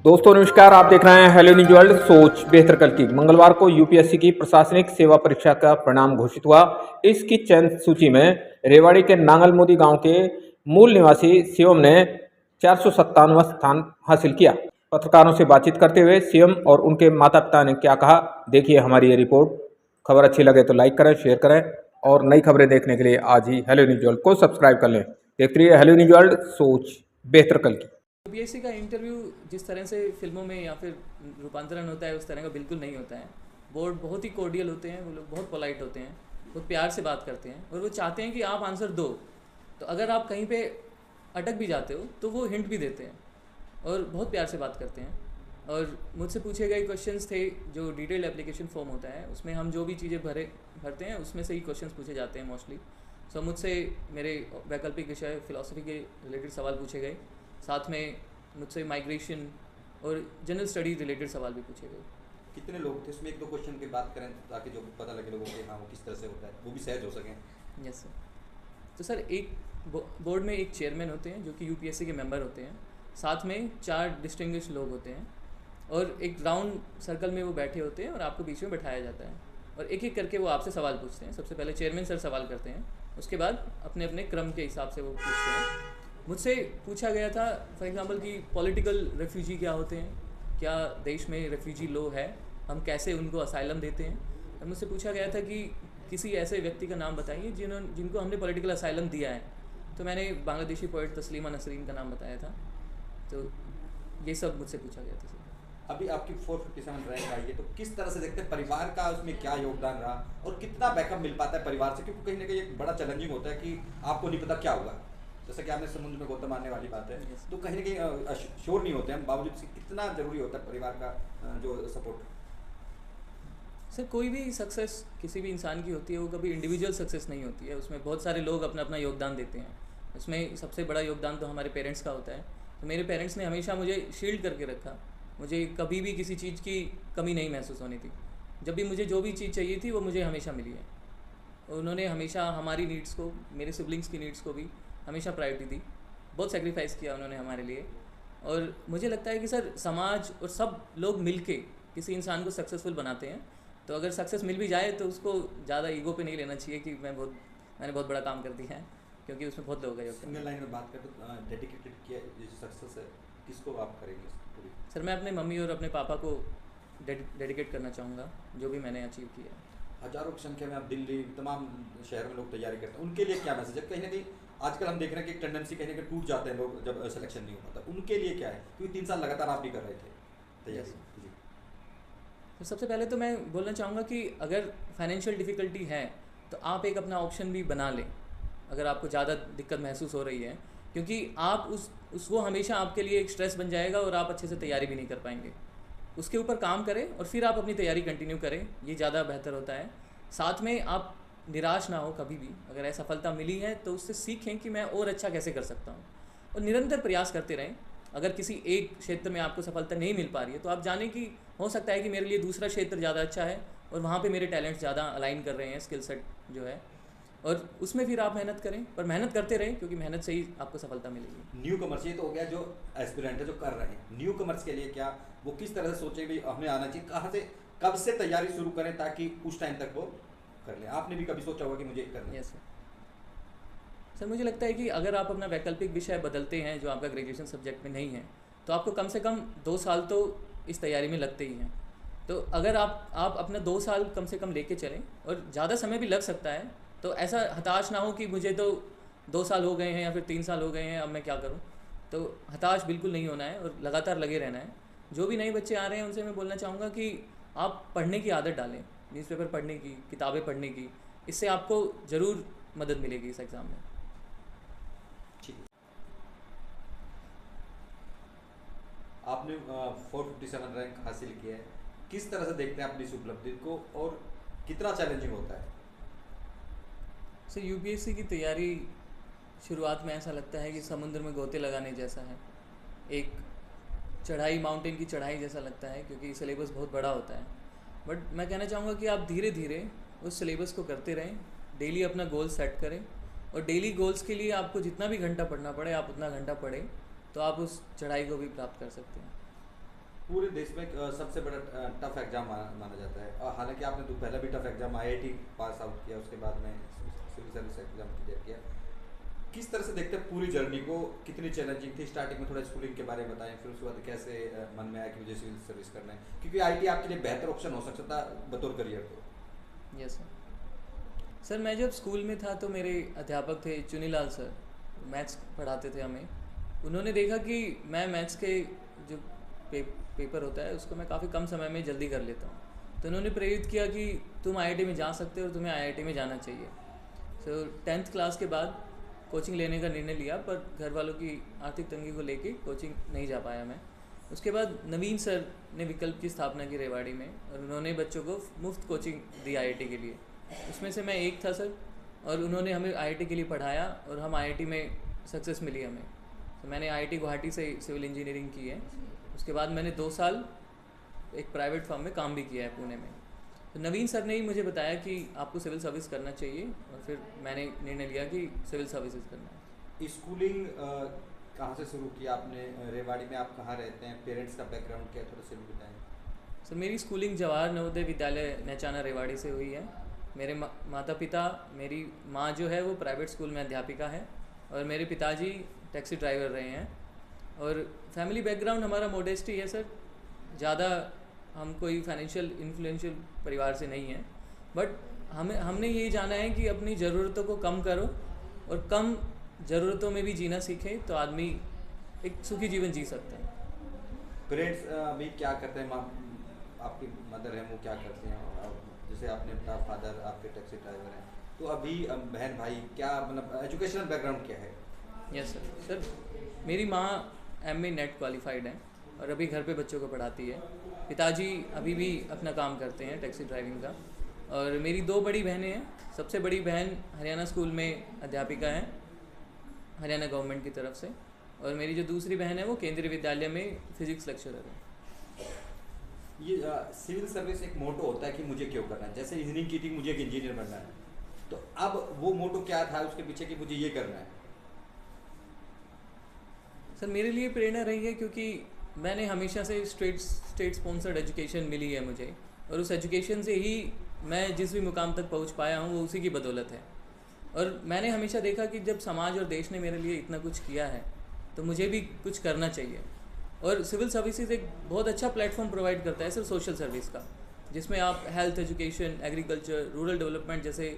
दोस्तों नमस्कार, आप देख रहे हैं हेलो न्यूज वर्ल्ड। सोच बेहतर कल की। मंगलवार को यूपीएससी की प्रशासनिक सेवा परीक्षा का परिणाम घोषित हुआ। इसकी चयन सूची में रेवाड़ी के नांगल मोदी गांव के मूल निवासी शिवम ने 457वां स्थान हासिल किया। पत्रकारों से बातचीत करते हुए शिवम और उनके माता पिता ने क्या कहा, देखिए हमारी ये रिपोर्ट। खबर अच्छी लगे तो लाइक करें, शेयर करें और नई खबरें देखने के लिए आज ही हेलो न्यूज वर्ल्ड को सब्सक्राइब कर लें। देखते रहिए हेलो न्यूज वर्ल्ड, सोच बेहतर कल की। यूपीएससी का इंटरव्यू जिस तरह से फिल्मों में या फिर रूपांतरण होता है उस तरह का बिल्कुल नहीं होता है। बोर्ड बहुत ही कोर्डियल होते हैं, वो लोग बहुत पोलाइट होते हैं, बहुत प्यार से बात करते हैं और वो चाहते हैं कि आप आंसर दो। तो अगर आप कहीं पे अटक भी जाते हो तो वो हिंट भी देते हैं और बहुत प्यार से बात करते हैं। और मुझसे पूछे गए क्वेश्चंस थे जो डिटेल्ड एप्लीकेशन फॉर्म होता है उसमें हम जो भी चीज़ें भरते हैं उसमें से ही क्वेश्चंस पूछे जाते हैं मोस्टली। सो मुझसे मेरे वैकल्पिक विषय फिलॉसफी के रिलेटेड सवाल पूछे गए, साथ में मुझसे माइग्रेशन और जनरल स्टडी रिलेटेड सवाल भी पूछे गए। कितने लोग थे उसमें? एक दो क्वेश्चन की बात करें ताकि जो पता लगे लोगों को हाँ वो किस तरह से होता है, वो भी सहज हो सकें। Yes sir. तो सर एक बोर्ड में एक चेयरमैन होते हैं जो कि यूपीएससी के मेंबर होते हैं, साथ में 4 डिस्टिंग्विश लोग होते हैं और एक राउंड सर्कल में वो बैठे होते हैं और आपको बीच में बैठाया जाता है और एक एक करके वो आपसे सवाल पूछते हैं। सबसे पहले चेयरमैन सर सवाल करते हैं, उसके बाद अपने अपने क्रम के हिसाब से वो पूछते हैं। मुझसे पूछा गया था फॉर एग्जांपल कि पॉलिटिकल रेफ्यूजी क्या होते हैं, क्या देश में रेफ्यूजी लो है, हम कैसे उनको असाइलम देते हैं। और मुझसे पूछा गया था कि किसी ऐसे व्यक्ति का नाम बताइए जिनको हमने पॉलिटिकल असाइलम दिया है। तो मैंने बांग्लादेशी पोइट तस्लीमा नसरीन का नाम बताया था। तो ये सब मुझसे पूछा गया था सर। अभी आपकी 457 रैंक आई है, तो किस तरह से देखते हैं परिवार का उसमें क्या योगदान रहा और कितना बैकअप मिल पाता है परिवार से? क्योंकि कहीं ना कहीं एक बड़ा चैलेंजिंग होता है कि आपको नहीं पता क्या होगा, जैसा कि आपने समुद्र में गोता मारने वाली बात है। Yes. तो कहीं ना कहीं श्योर नहीं होते हैं, बावजूद से कितना जरूरी होता है परिवार का जो सपोर्ट? सर कोई भी सक्सेस किसी भी इंसान की होती है, वो कभी इंडिविजुअल सक्सेस नहीं होती है, उसमें बहुत सारे लोग अपना अपना योगदान देते हैं। उसमें सबसे बड़ा योगदान तो हमारे पेरेंट्स का होता है। तो मेरे पेरेंट्स ने हमेशा मुझे शील्ड करके रखा, मुझे कभी भी किसी चीज़ की कमी नहीं महसूस होनी थी। जब भी मुझे जो भी चीज़ चाहिए थी वो मुझे हमेशा मिली है। उन्होंने हमेशा हमारी नीड्स को, मेरे सिबलिंग्स की नीड्स को भी हमेशा प्रायोरिटी दी, बहुत सेक्रीफाइस किया उन्होंने हमारे लिए। और मुझे लगता है कि सर समाज और सब लोग मिलके किसी इंसान को सक्सेसफुल बनाते हैं। तो अगर सक्सेस मिल भी जाए तो उसको ज़्यादा ईगो पे नहीं लेना चाहिए कि मैंने बहुत बड़ा काम कर दिया है, क्योंकि उसमें बहुत लोग हैं। सिंगल लाइन में बात करें तो डेडिकेटेड किया जो सक्सेस है किसको आप करेंगे पूरी? सर मैं अपने मम्मी और अपने पापा को डेडिकेट करना चाहूँगा जो भी मैंने अचीव किया है। हजारों की संख्या में आप दिल्ली तमाम शहरों में लोग तैयारी करते हैं, उनके लिए क्या मैसेज है? कहीं ना कहीं आजकल हम देख रहे हैं कि एक टेंडेंसी कहीं ना कहीं टूट जाते हैं लोग जब सिलेक्शन नहीं हो पाता, उनके लिए क्या है? क्योंकि 3 साल लगातार आप भी कर रहे थे तैयारी। जी। तो सबसे पहले तो मैं बोलना चाहूँगा कि अगर फाइनेंशियल डिफ़िकल्टी है तो आप एक अपना ऑप्शन भी बना लें अगर आपको ज़्यादा दिक्कत महसूस हो रही है, क्योंकि आप उस वो हमेशा आपके लिए एक स्ट्रेस बन जाएगा और आप अच्छे से तैयारी भी नहीं कर पाएंगे। उसके ऊपर काम करें और फिर आप अपनी तैयारी कंटिन्यू करें, ये ज़्यादा बेहतर होता है। साथ में आप निराश ना हो कभी भी, अगर असफलता मिली है तो उससे सीखें कि मैं और अच्छा कैसे कर सकता हूँ और निरंतर प्रयास करते रहें। अगर किसी एक क्षेत्र में आपको सफलता नहीं मिल पा रही है तो आप जानें कि हो सकता है कि मेरे लिए दूसरा क्षेत्र ज़्यादा अच्छा है और वहाँ पे मेरे टैलेंट्स ज़्यादा अलाइन कर रहे हैं, स्किल सेट जो है, और उसमें फिर आप मेहनत करें। पर मेहनत करते रहें क्योंकि मेहनत से ही आपको सफलता मिलेगी। न्यू कमर्स ये तो हो गया जो एस्पिरेंट है जो कर रहे हैं, न्यू कमर्स के लिए क्या वो किस तरह से सोचे भी हमें आना चाहिए, कहाँ से कब से तैयारी शुरू करें ताकि उस टाइम तक वो कर लें? आपने भी कभी सोचा होगा कि मुझे करना है? यस सर, मुझे लगता है कि अगर आप अपना वैकल्पिक विषय बदलते हैं जो आपका ग्रेजुएशन सब्जेक्ट में नहीं है तो आपको कम से कम 2 साल तो इस तैयारी में लगते ही हैं। तो अगर आप अपना 2 साल कम से कम लेके चलें, और ज़्यादा समय भी लग सकता है, तो ऐसा हताश ना हो कि मुझे तो 2 साल हो गए हैं या फिर 3 साल हो गए हैं, अब मैं क्या करूं। तो हताश बिल्कुल नहीं होना है और लगातार लगे रहना है। जो भी नए बच्चे आ रहे हैं उनसे मैं बोलना चाहूँगा कि आप पढ़ने की आदत डालें, न्यूज़पेपर पढ़ने की, किताबें पढ़ने की। इससे आपको ज़रूर मदद मिलेगी इस एग्ज़ाम में। ठीक है। आपने 457 रैंक हासिल किया है, किस तरह से देखते हैं अपनी इस उपलब्धि को और कितना चैलेंजिंग होता है? सर यूपीएससी की तैयारी शुरुआत में ऐसा लगता है कि समुद्र में गोते लगाने जैसा है, एक चढ़ाई, माउंटेन की चढ़ाई जैसा लगता है, क्योंकि सिलेबस बहुत बड़ा होता है। बट मैं कहना चाहूँगा कि आप धीरे धीरे उस सिलेबस को करते रहें, डेली अपना गोल सेट करें और डेली गोल्स के लिए आपको जितना भी घंटा पढ़ना पड़े आप उतना घंटा पढ़ें, तो आप उस चढ़ाई को भी प्राप्त कर सकते हैं। पूरे देश में सबसे बड़ा टफ एग्जाम माना जाता है, और हालांकि आपने तो पहला भी tough exam IIT pass out किया, उसके बाद में सिविल सर्विस एग्जाम क्लियर किया। किस तरह से देखते हैं पूरी जर्नी को, कितनी चैलेंजिंग थी? स्टार्टिंग में थोड़ा स्कूलिंग के बारे में बताएं, फिर उसके बाद कैसे मन में आया कि मुझे सिविल सर्विस करना है, क्योंकि IIT आपके लिए बेहतर ऑप्शन हो सकता था बतौर करियर तो। यस सर, मैं जब स्कूल में था तो मेरे अध्यापक थे चुनीलाल सर, मैथ्स पढ़ाते थे हमें। उन्होंने देखा कि मैं मैथ्स के जो पेपर होता है उसको मैं काफ़ी कम समय में जल्दी कर लेता हूँ, तो उन्होंने प्रेरित किया कि तुम IIT में जा सकते हो और तुम्हें IIT में जाना चाहिए। सो 10th क्लास के बाद कोचिंग लेने का निर्णय लिया, पर घर वालों की आर्थिक तंगी को लेके कोचिंग नहीं जा पाया मैं। उसके बाद नवीन सर ने विकल्प की स्थापना की रेवाड़ी में, और उन्होंने बच्चों को मुफ्त कोचिंग दी IIT के लिए। उसमें से मैं एक था सर, और उन्होंने हमें IIT के लिए पढ़ाया और हम IIT में सक्सेस मिली हमें। तो मैंने IIT गुवाहाटी से सिविल इंजीनियरिंग की है। उसके बाद मैंने 2 साल एक प्राइवेट फर्म में काम भी किया है पुणे में। तो नवीन सर ने ही मुझे बताया कि आपको सिविल सर्विस करना चाहिए, और फिर मैंने निर्णय लिया कि सिविल सर्विसेज करना है। स्कूलिंग कहाँ से शुरू किया आपने? रेवाड़ी में आप कहाँ रहते हैं? पेरेंट्स का बैकग्राउंड क्या है, थोड़ा से भी बताएं। सर मेरी स्कूलिंग जवाहर नवोदय विद्यालय नैचाना रेवाड़ी से हुई है। मेरे माता पिता, मेरी माँ जो है वो प्राइवेट स्कूल में अध्यापिका है, और मेरे पिताजी टैक्सी ड्राइवर रहे हैं। और फैमिली बैकग्राउंड हमारा मोडेस्टी है सर, ज़्यादा हम कोई फाइनेंशियल इन्फ्लुएंशियल परिवार से नहीं हैं, बट हमने यही जाना है कि अपनी ज़रूरतों को कम करो और कम ज़रूरतों में भी जीना सीखें, तो आदमी एक सुखी जीवन जी सकता है। पेरेंट्स अभी क्या करते हैं? आपकी मदर है वो क्या करते हैं? और जैसे आपने अपना फादर आपके टैक्सी ड्राइवर हैं, तो अभी बहन भाई क्या, मतलब एजुकेशनल बैकग्राउंड क्या है? यस सर, मेरी माँ MA नेट क्वालिफाइड हैं और अभी घर पे बच्चों को पढ़ाती है। पिताजी अभी भी अपना काम करते हैं टैक्सी ड्राइविंग का। और मेरी 2 बड़ी बहनें हैं। सबसे बड़ी बहन हरियाणा स्कूल में अध्यापिका है, हरियाणा गवर्नमेंट की तरफ से, और मेरी जो दूसरी बहन है वो केंद्रीय विद्यालय में फिजिक्स लेक्चरर है। ये सिविल सर्विस एक मोटो होता है कि मुझे क्यों करना है, जैसे इंजीनियरिंग की थी मुझे एक इंजीनियर बनना है, तो अब वो मोटो क्या था उसके पीछे कि मुझे ये करना है? सर मेरे लिए प्रेरणा रही है क्योंकि मैंने हमेशा से स्टेट स्पॉन्सर्ड एजुकेशन मिली है मुझे, और उस एजुकेशन से ही मैं जिस भी मुकाम तक पहुंच पाया हूं वो उसी की बदौलत है। और मैंने हमेशा देखा कि जब समाज और देश ने मेरे लिए इतना कुछ किया है तो मुझे भी कुछ करना चाहिए। और सिविल सर्विसेज एक बहुत अच्छा प्लेटफॉर्म प्रोवाइड करता है सर सोशल सर्विस का, जिसमें आप health, education, agriculture, rural development जैसे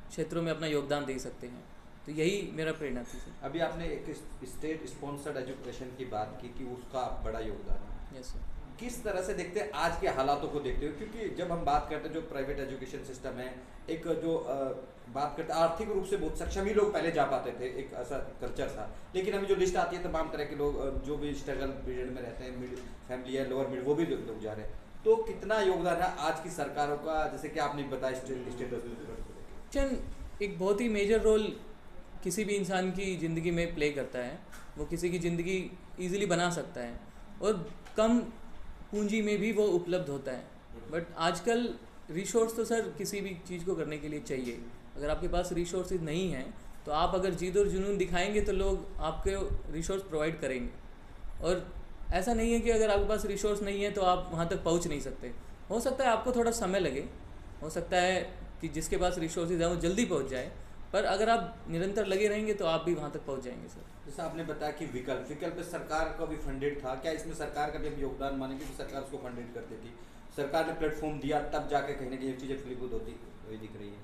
क्षेत्रों में अपना योगदान दे सकते हैं। तो यही मेरा प्रेरणा थी सर। अभी आपने एक स्टेट स्पॉन्सर्ड एजुकेशन की बात की कि उसका बड़ा योगदान है। Yes sir. किस तरह से देखते हैं आज के हालातों को देखते हुए, क्योंकि जब हम बात करते हैं जो प्राइवेट एजुकेशन सिस्टम है, एक जो बात करते हैं आर्थिक रूप से बहुत सक्षम ही लोग पहले जा पाते थे, एक ऐसा कल्चर था। लेकिन अभी जो लिस्ट आती है तमाम तरह के लोग जो भी स्ट्रगल पीरियड में रहते हैं, मिडिल फैमिली है, लोअर मिडिल, वो भी लोग जा रहे हैं। तो कितना योगदान है आज की सरकारों का, जैसे कि आपने बताया स्टेटस? एक बहुत ही मेजर रोल किसी भी इंसान की ज़िंदगी में प्ले करता है। वो किसी की ज़िंदगी ईजिली बना सकता है और कम पूंजी में भी वो उपलब्ध होता है। बट आजकल रिसोर्स तो सर किसी भी चीज़ को करने के लिए चाहिए। अगर आपके पास रिसोर्सेज नहीं हैं तो आप अगर जिद और जुनून दिखाएंगे तो लोग आपके रिसोर्स प्रोवाइड करेंगे। और ऐसा नहीं है कि अगर आपके पास रिसोर्स नहीं है तो आप वहाँ तक पहुँच नहीं सकते। हो सकता है आपको थोड़ा समय लगे, हो सकता है कि जिसके पास रिसोर्सेज हैं वो जल्दी पहुँच जाए, पर अगर आप निरंतर लगे रहेंगे तो आप भी वहाँ तक पहुँच जाएंगे सर। जैसे आपने बताया कि विकल्प सरकार का भी फंडेड था, क्या इसमें सरकार का भी हम योगदान मानेंगे कि सरकार उसको फंडेड करती थी, सरकार ने प्लेटफॉर्म दिया तब जाके कहीं ना कहीं चीज़ें फलीभूत होती हुई दिख रही है?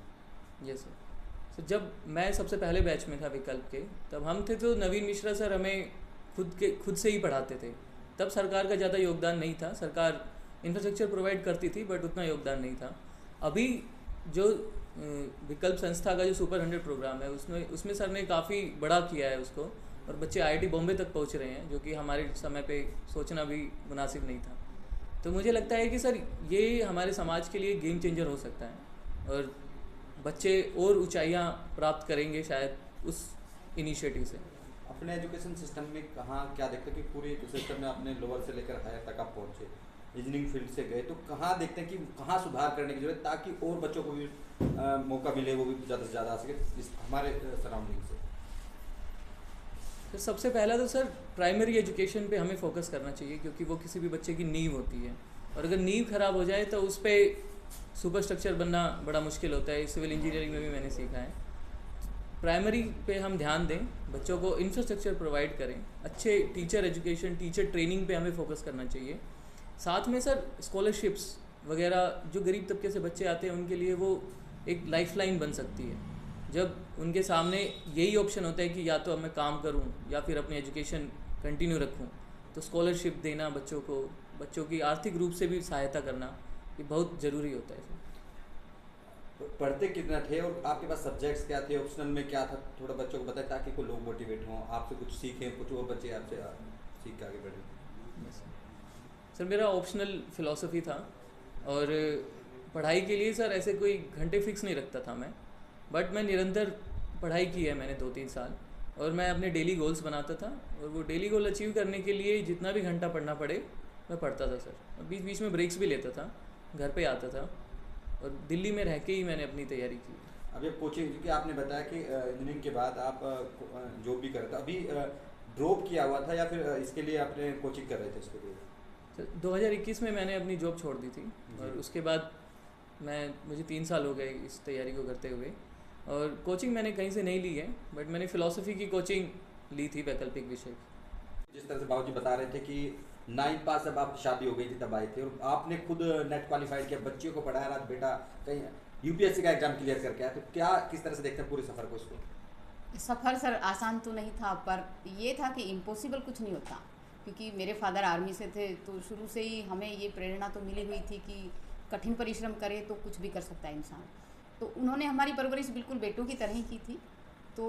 Yes sir. जब मैं सबसे पहले बैच में था विकल्प के, तब हम थे तो नवीन मिश्रा सर हमें खुद से ही पढ़ाते थे। तब सरकार का ज़्यादा योगदान नहीं था, सरकार इंफ्रास्ट्रक्चर प्रोवाइड करती थी बट उतना योगदान नहीं था। अभी जो विकल्प संस्था का जो सुपर 100 प्रोग्राम है उसमें सर ने काफ़ी बड़ा किया है उसको, और बच्चे IIT बॉम्बे तक पहुंच रहे हैं, जो कि हमारे समय पे सोचना भी मुनासिब नहीं था। तो मुझे लगता है कि सर ये हमारे समाज के लिए गेम चेंजर हो सकता है और बच्चे और ऊंचाइयां प्राप्त करेंगे शायद उस इनिशिएटिव से। अपने एजुकेशन सिस्टम में कहाँ क्या देखते हैं कि पूरे सिस्टम में आपने लोअर से लेकर हायर तक आप पहुँचे, इंजीनियरिंग फील्ड से गए, तो कहाँ देखते हैं कि कहाँ सुधार करने की जरूरत ताकि और बच्चों को भी मौका मिले, वो भी ज़्यादा से ज़्यादा आ सके हमारे सराउंडिंग से? तो सबसे पहला तो सर प्राइमरी एजुकेशन पे हमें फोकस करना चाहिए, क्योंकि वो किसी भी बच्चे की नींव होती है, और अगर नींव खराब हो जाए तो उस पर सुपर स्ट्रक्चर बनना बड़ा मुश्किल होता है। सिविल इंजीनियरिंग में भी मैंने सीखा है। प्राइमरी पे हम ध्यान दें, बच्चों को इंफ्रास्ट्रक्चर प्रोवाइड करें, अच्छे टीचर एजुकेशन, टीचर ट्रेनिंग पे हमें फोकस करना चाहिए। साथ में सर स्कॉलरशिप्स वगैरह, जो गरीब तबके से बच्चे आते हैं उनके लिए वो एक लाइफलाइन बन सकती है। जब उनके सामने यही ऑप्शन होता है कि या तो मैं काम करूं या फिर अपनी एजुकेशन कंटिन्यू रखूं, तो स्कॉलरशिप देना बच्चों को, बच्चों की आर्थिक रूप से भी सहायता करना, ये बहुत ज़रूरी होता है सर। पढ़ते कितना थे और आपके पास सब्जेक्ट्स क्या थे, ऑप्शनल में क्या था, थोड़ा बच्चों को बताएं ताकि कोई लोग मोटिवेट हों, आपसे कुछ सीखें, कुछ वो बच्चे आपसे सीख के आगे बढ़ें। सर मेरा ऑप्शनल फ़िलासफ़ी था, और पढ़ाई के लिए सर ऐसे कोई घंटे फिक्स नहीं रखता था मैं, बट मैं निरंतर पढ़ाई की है मैंने 2-3 साल, और मैं अपने डेली गोल्स बनाता था, और वो डेली गोल अचीव करने के लिए जितना भी घंटा पढ़ना पड़े मैं पढ़ता था सर। और बीच बीच में ब्रेक्स भी लेता था, घर पे आता था, और दिल्ली में रह के ही मैंने अपनी तैयारी की। अभी आप कोचिंग, क्योंकि आपने बताया कि इंजीनियरिंग के बाद आप जॉब भी करते, अभी ड्रॉप किया हुआ था या फिर इसके लिए आपने कोचिंग कर रहे थे इसके लिए? सर 2021 में मैंने अपनी जॉब छोड़ दी थी, और उसके बाद मुझे 3 साल हो गए इस तैयारी को करते हुए, और कोचिंग मैंने कहीं से नहीं ली है, बट मैंने फ़िलासफ़ी की कोचिंग ली थी वैकल्पिक विषय की। जिस तरह से बाबूजी बता रहे थे कि 9 पास जब आप शादी हो गई थी तब आए थे, और आपने खुद नेट क्वालिफाइड किया, बच्चियों को पढ़ाया, रात बेटा कहीं यूपीएससी का एग्जाम क्लियर करके आया, तो क्या किस तरह से देखते हैं पूरे सफ़र को? इसको सफ़र सर आसान तो नहीं था, पर ये था कि इम्पॉसिबल कुछ नहीं होता, क्योंकि मेरे फादर आर्मी से थे, तो शुरू से ही हमें ये प्रेरणा तो मिली हुई थी कि कठिन परिश्रम करे तो कुछ भी कर सकता है इंसान। तो उन्होंने हमारी परवरिश बिल्कुल बेटों की तरह ही की थी। तो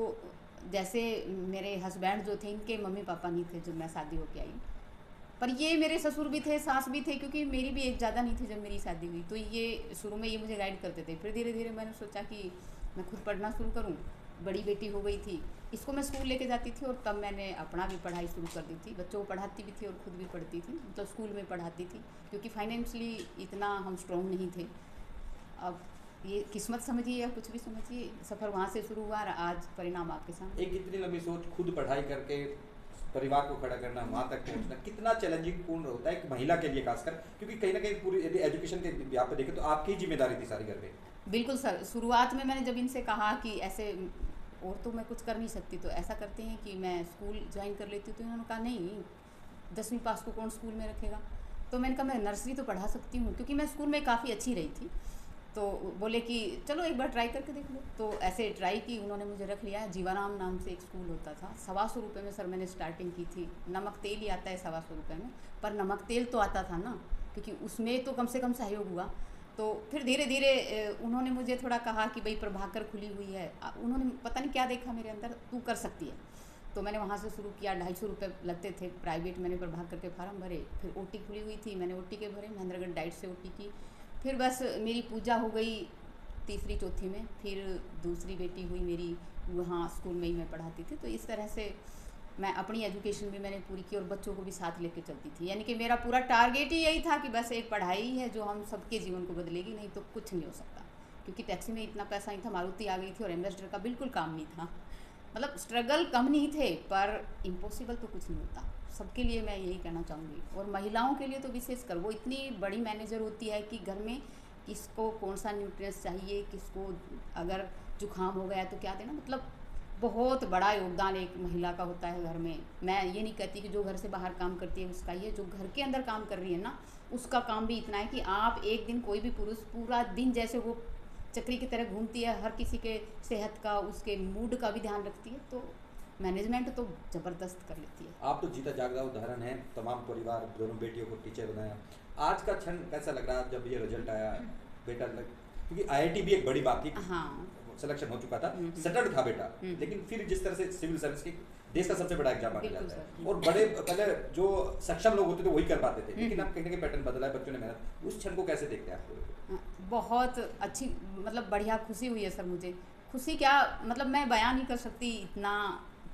जैसे मेरे हस्बैंड जो थे, इनके मम्मी पापा नहीं थे जब मैं शादी होके आई, पर ये मेरे ससुर भी थे, सास भी थे, क्योंकि मेरी भी एज ज़्यादा नहीं थी जब मेरी शादी हुई। तो ये शुरू में ये मुझे गाइड करते थे। फिर धीरे धीरे मैंने सोचा कि मैं खुद पढ़ना शुरू करूँ। बड़ी बेटी हो गई थी, इसको मैं स्कूल लेके जाती थी, और तब मैंने अपना भी पढ़ाई शुरू कर दी थी। बच्चों को पढ़ाती भी थी और खुद भी पढ़ती थी, मतलब स्कूल में पढ़ाती थी, क्योंकि फाइनेंशियली इतना हम स्ट्रॉन्ग नहीं थे। अब ये किस्मत समझिए या कुछ भी समझिए, सफ़र वहाँ से शुरू हुआ और आज परिणाम आपके सामने। एक इतनी लंबी सोच, खुद पढ़ाई करके परिवार को खड़ा करना, वहाँ तक पहुँचना कितना चैलेंजिंग पूर्ण होता है एक महिला के लिए खासकर, क्योंकि कहीं ना कहीं पूरी यदि एजुकेशन के यहाँ पे देखें तो आपकी जिम्मेदारी थी सारी घर पे। बिल्कुल सर, शुरुआत में मैंने जब इनसे कहा कि ऐसे और तो मैं कुछ कर नहीं सकती, तो ऐसा करते हैं कि मैं स्कूल ज्वाइन कर लेती हूँ, तो इन्होंने कहा नहीं, 10वीं पास को कौन स्कूल में रखेगा। तो मैंने कहा मैं नर्सरी तो पढ़ा सकती हूँ, क्योंकि मैं स्कूल में काफ़ी अच्छी रही थी। तो बोले कि चलो एक बार ट्राई करके देख लो। तो ऐसे ट्राई की, उन्होंने मुझे रख लिया। जीवाराम नाम से एक स्कूल होता था, 125 रुपये में सर मैंने स्टार्टिंग की थी। नमक तेल ही आता है 125 रुपये में, पर नमक तेल तो आता था ना, क्योंकि उसमें तो कम से कम सहयोग हुआ। तो फिर धीरे धीरे उन्होंने मुझे थोड़ा कहा कि भाई प्रभाकर खुली हुई है, उन्होंने पता नहीं क्या देखा मेरे अंदर, तू कर सकती है। तो मैंने वहाँ से शुरू किया। 250 रुपये लगते थे प्राइवेट, मैंने प्रभाकर के फार्म भरे। फिर ओटी खुली हुई थी, मैंने ओटी के भरे, महेंद्रगढ़ डाइट से ओटी की। फिर बस मेरी पूजा हो गई तीसरी चौथी में। फिर दूसरी बेटी हुई मेरी, वहाँ स्कूल में ही मैं पढ़ाती थी। तो इस तरह से मैं अपनी एजुकेशन भी मैंने पूरी की और बच्चों को भी साथ लेके चलती थी। यानी कि मेरा पूरा टारगेट ही यही था कि बस एक पढ़ाई है जो हम सबके जीवन को बदलेगी, नहीं तो कुछ नहीं हो सकता। क्योंकि टैक्सी में इतना पैसा नहीं था, मारुति आ गई थी और एम्बेसडर का बिल्कुल काम नहीं था। मतलब स्ट्रगल कम नहीं थे, पर इम्पॉसिबल तो कुछ नहीं होता। सबके लिए मैं यही कहना चाहूँगी, और महिलाओं के लिए तो विशेष कर। वो इतनी बड़ी मैनेजर होती है कि घर में किसको कौन सा न्यूट्रिएंट्स चाहिए, किसको अगर जुकाम हो गया तो क्या देना, मतलब बहुत बड़ा योगदान एक महिला का होता है घर में। मैं ये नहीं कहती कि जो घर से बाहर काम करती है उसका ही है, जो घर के अंदर काम कर रही है ना, उसका काम भी इतना है कि आप एक दिन, कोई भी पुरुष पूरा दिन जैसे वो चक्री की तरह घूमती है, हर किसी के सेहत का, उसके मूड का भी ध्यान रखती है, तो मैनेजमेंट तो ज़बरदस्त कर लेती है। आप तो जीता जागता उदाहरण है, तमाम परिवार, दोनों बेटियों को टीचर बनाया। आज का क्षण कैसा लग रहा है जब ये रिजल्ट आया बेटा क्योंकि आईआईटी भी एक बड़ी बात थी, हाँ, सिलेक्शन हो चुका था, सेटल्ड था बेटा, लेकिन फिर जिस तरह से सिविल सर्विस की देश का सबसे बड़ा एग्जाम माना जाता है, और बड़े पहले जो सक्षम लोग होते थे वही कर पाते थे, लेकिन अब कहीं ना कहीं पैटर्न बदला है, बच्चों ने मेहनत। उस क्षण को कैसे देखते हैं आप? बहुत अच्छी, मतलब बढ़िया खुशी हुई है सर मुझे। खुशी क्या, मतलब मैं बयान नहीं कर सकती, इतना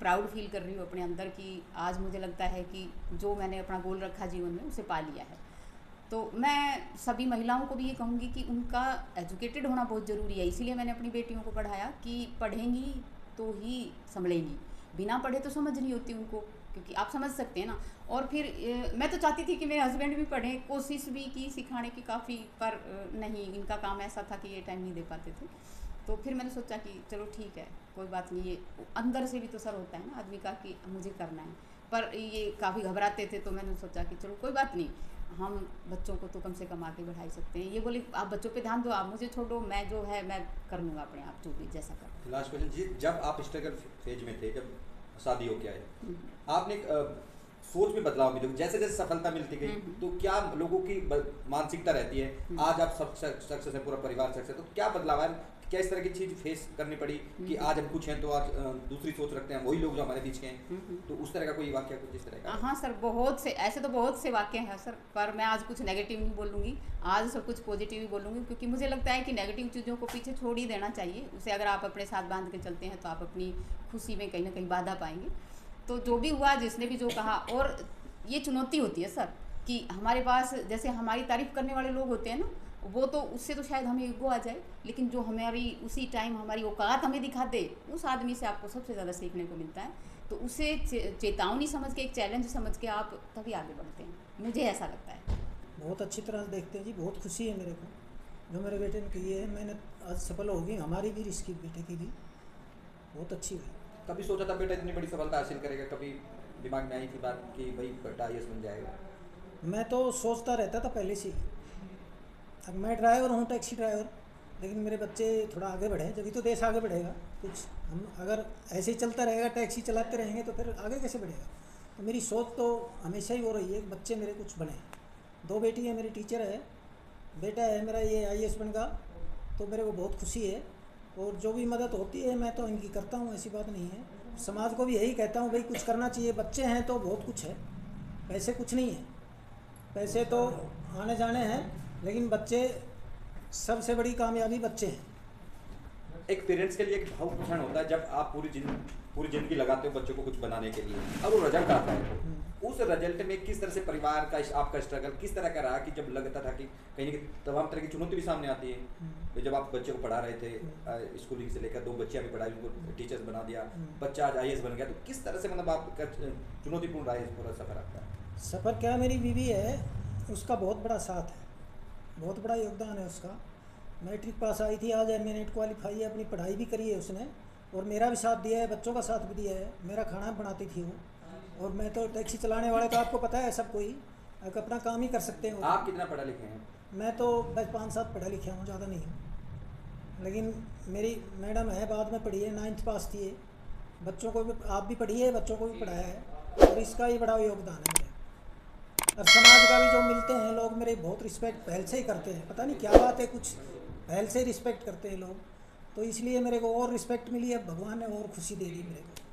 प्राउड फील कर रही हूँ अपने अंदर कि आज मुझे लगता है कि जो मैंने अपना गोल रखा जीवन में उसे पा लिया है। तो मैं सभी महिलाओं को भी ये कहूँगी कि उनका एजुकेटेड होना बहुत ज़रूरी है। इसीलिए मैंने अपनी बेटियों को पढ़ाया कि पढ़ेंगी तो ही संभलेंगी। बिना पढ़े तो समझ नहीं होती उनको, क्योंकि आप समझ सकते हैं ना। और फिर मैं तो चाहती थी कि मेरे हस्बैंड भी पढ़ें, कोशिश भी की सिखाने की काफ़ी, पर नहीं, इनका काम ऐसा था कि ये टाइम नहीं दे पाते थे। तो फिर मैंने सोचा कि चलो ठीक है, कोई बात नहीं, ये अंदर से भी तो सर होता है ना आदमी का कि मुझे करना है, पर ये काफ़ी घबराते थे। तो मैंने सोचा कि चलो कोई बात नहीं, हम बच्चों को तो कम से कम आगे बढ़ा ही सकते हैं। ये बोले आप बच्चों पे ध्यान दो, आप मुझे छोड़ो, मैं जो है मैं कर लूँगा अपने आप, जो भी जैसा कर। लास्ट क्वेश्चन जी, जब आप स्ट्रगल फेज में थे, जब शादी हो के आए, आपने सोच में बदलाव भी देखो, जैसे जैसे सफलता मिलती गई, तो क्या लोगों की मानसिकता रहती है, आज आप सक्सेस है, पूरा परिवार सक्सेस, तो क्या बदलाव है, क्या इस तरह की चीज फेस करनी पड़ी कि आज हम कुछ हैं तो आज दूसरी सोच रखते हैं, वही लोग जो हमारे बीच के हैं, तो उस तरह का कोई वाक्य कुछ इस तरह का? हाँ सर, बहुत से ऐसे तो बहुत से वाक्य हैं सर, पर मैं आज कुछ नेगेटिव नहीं बोलूँगी, आज सब कुछ पॉजिटिव ही बोलूँगी, क्योंकि मुझे लगता है कि नेगेटिव चीज़ों को पीछे छोड़ ही देना चाहिए। उसे अगर आप अपने साथ बांध के चलते हैं तो आप अपनी खुशी में कहीं ना कहीं बाधा पाएंगे। तो जो भी हुआ, जिसने भी जो कहा, और ये चुनौती होती है सर कि हमारे पास जैसे हमारी तारीफ़ करने वाले लोग होते हैं ना, वो तो उससे तो शायद हमें ईगो आ जाए, लेकिन जो हमारी उसी टाइम हमारी औकात हमें दिखा दे, उस आदमी से आपको सबसे ज़्यादा सीखने को मिलता है। तो उसे चेतावनी समझ के, एक चैलेंज समझ के आप तभी आगे बढ़ते हैं, मुझे ऐसा लगता है। बहुत अच्छी तरह से देखते हैं जी, बहुत खुशी है मेरे को जो मेरे बेटे ने की है, मेहनत आज सफल होगी, हमारी भी, इसकी बेटे की भी बहुत अच्छी हुई। कभी सोचा था बेटा इतनी बड़ी सफलता हासिल करेगा? कभी दिमाग में आई थी बात कि भाई बेटा IAS बन जाएगा? मैं तो सोचता रहता था पहले से ही। अब मैं ड्राइवर हूँ, टैक्सी ड्राइवर, लेकिन मेरे बच्चे थोड़ा आगे बढ़े, जभी तो देश आगे बढ़ेगा। कुछ हम अगर ऐसे ही चलता रहेगा, टैक्सी चलाते रहेंगे, तो फिर आगे कैसे बढ़ेगा। तो मेरी सोच तो हमेशा ही हो रही है कि बच्चे मेरे कुछ बने। 2 बेटी है, मेरी टीचर है, बेटा है मेरा ये IAS बनेगा, तो मेरे को बहुत खुशी है। और जो भी मदद होती है मैं तो इनकी करता हूँ, ऐसी बात नहीं है। समाज को भी यही कहता हूँ भाई कुछ करना चाहिए। बच्चे हैं तो बहुत कुछ है, पैसे कुछ नहीं है, पैसे तो आने जाने हैं, लेकिन बच्चे, सबसे बड़ी कामयाबी बच्चे हैं। एक पेरेंट्स के लिए एक भावुक क्षण होता है जब आप पूरी जिंदगी लगाते हो बच्चों को कुछ बनाने के लिए, और वो रिजल्ट आता है। उस रिजल्ट में किस तरह से परिवार का, आपका स्ट्रगल किस तरह का रहा कि जब लगता था कि कहीं ना कहीं तमाम तरह की चुनौती भी सामने आती है। तो जब आप बच्चे को पढ़ा रहे थे, स्कूलिंग से लेकर 2 बच्चियां भी पढ़ाई, उनको टीचर्स बना दिया, बच्चा आज IAS बन गया, तो किस तरह से मतलब आपका चुनौतीपूर्ण रहा है पूरा सफर आपका? सफ़र क्या, मेरी बीवी है, उसका बहुत बड़ा साथ है, बहुत बड़ा योगदान है उसका। मैट्रिक पास आई थी, आज MA-NET क्वालिफाई है, अपनी पढ़ाई भी करी है उसने, और मेरा भी साथ दिया है, बच्चों का साथ भी दिया है। मेरा खाना बनाती थी वो, और मैं तो टैक्सी चलाने वाले, तो आपको पता है सब कोई अपना काम ही कर सकते हैं। आप कितना पढ़ा लिखे हैं? मैं तो बस 5-7 पढ़ा लिखा हूँ, ज़्यादा नहीं हूँ। लेकिन मेरी मैडम है, बाद में पढ़ी है, 9th पास थी। बच्चों को भी, आप भी पढ़ी है, बच्चों को भी पढ़ाया है, और इसका ही बड़ा योगदान है मेरा। और समाज का भी जो मिलते हैं लोग, मेरे बहुत रिस्पेक्ट पहल से ही करते हैं, पता नहीं क्या बात है, कुछ पहल से रिस्पेक्ट करते हैं लोग, तो इसलिए मेरे को और रिस्पेक्ट मिली है, भगवान ने और खुशी दे दी मेरे को।